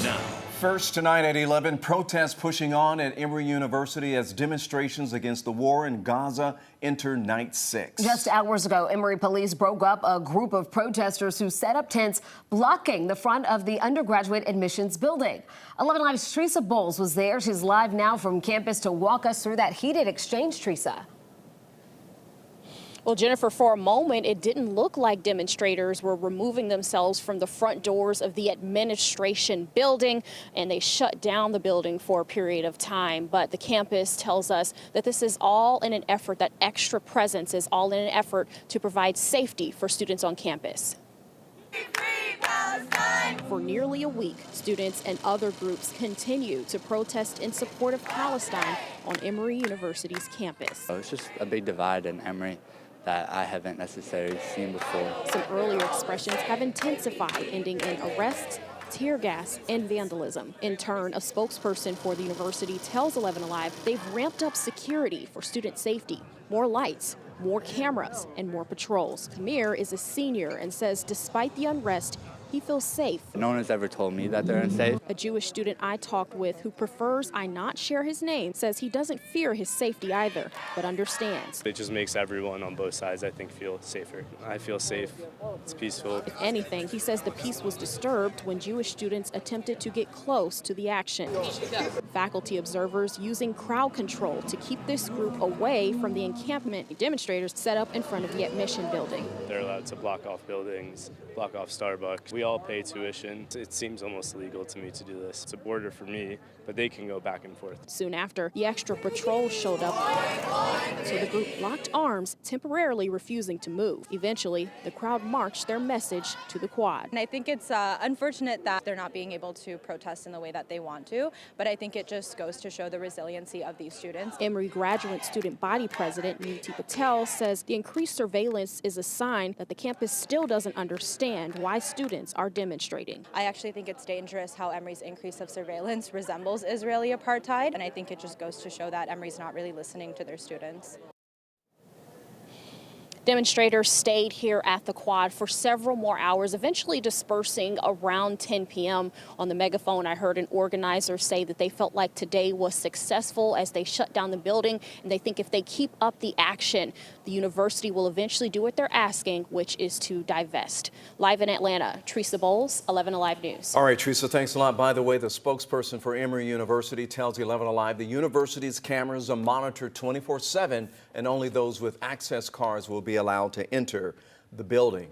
now. First tonight at 11, protests pushing on at Emory University as demonstrations against the war in Gaza enter night 6. Just hours ago, Emory police broke up a group of protesters who set up tents blocking the front of the undergraduate admissions building. 11 Live's Teresa Bowles was there. She's live now from campus to walk us through that heated exchange, Teresa. Well, Jennifer, for a moment, it didn't look like demonstrators were removing themselves from the front doors of the administration building, and they shut down the building for a period of time. But the campus tells us that this is all in an effort, that extra presence is all in an effort to provide safety for students on campus. For nearly a week, students and other groups continue to protest in support of Palestine on Emory University's campus. It's just a big divide in Emory that I haven't necessarily seen before. Some earlier expressions have intensified, ending in arrests, tear gas, and vandalism. In turn, a spokesperson for the university tells 11 Alive they've ramped up security for student safety, more lights, more cameras, and more patrols. Amir is a senior and says despite the unrest, he feels safe. No one has ever told me that they're unsafe. A Jewish student I talked with who prefers I not share his name says he doesn't fear his safety either, but understands. It just makes everyone on both sides, I think, feel safer. I feel safe. It's peaceful. If anything, he says the peace was disturbed when Jewish students attempted to get close to the action. Faculty observers using crowd control to keep this group away from the encampment demonstrators set up in front of the admission building. They're allowed to block off buildings, block off Starbucks. We all pay tuition. It seems almost illegal to me to do this. It's a border for me, but they can go back and forth. Soon after, the extra patrol showed up, so the group locked arms, temporarily refusing to move. Eventually, the crowd marched their message to the quad. And I think it's unfortunate that they're not being able to protest in the way that they want to, but I think it just goes to show the resiliency of these students. Emory graduate student body president Niti Patel says the increased surveillance is a sign that the campus still doesn't understand why students are demonstrating. I actually think it's dangerous how Emory's increase of surveillance resembles Israeli apartheid, and I think it just goes to show that Emory's not really listening to their students. Demonstrators stayed here at the quad for several more hours, eventually dispersing around 10 p.m. On the megaphone, I heard an organizer say that they felt like today was successful as they shut down the building, and they think if they keep up the action, the university will eventually do what they're asking, which is to divest. Live in Atlanta, Teresa Bowles, 11 Alive News. All right, Teresa, thanks a lot. By the way, the spokesperson for Emory University tells 11 Alive the university's cameras are monitored 24/7, and only those with access cards will be allowed to enter the building.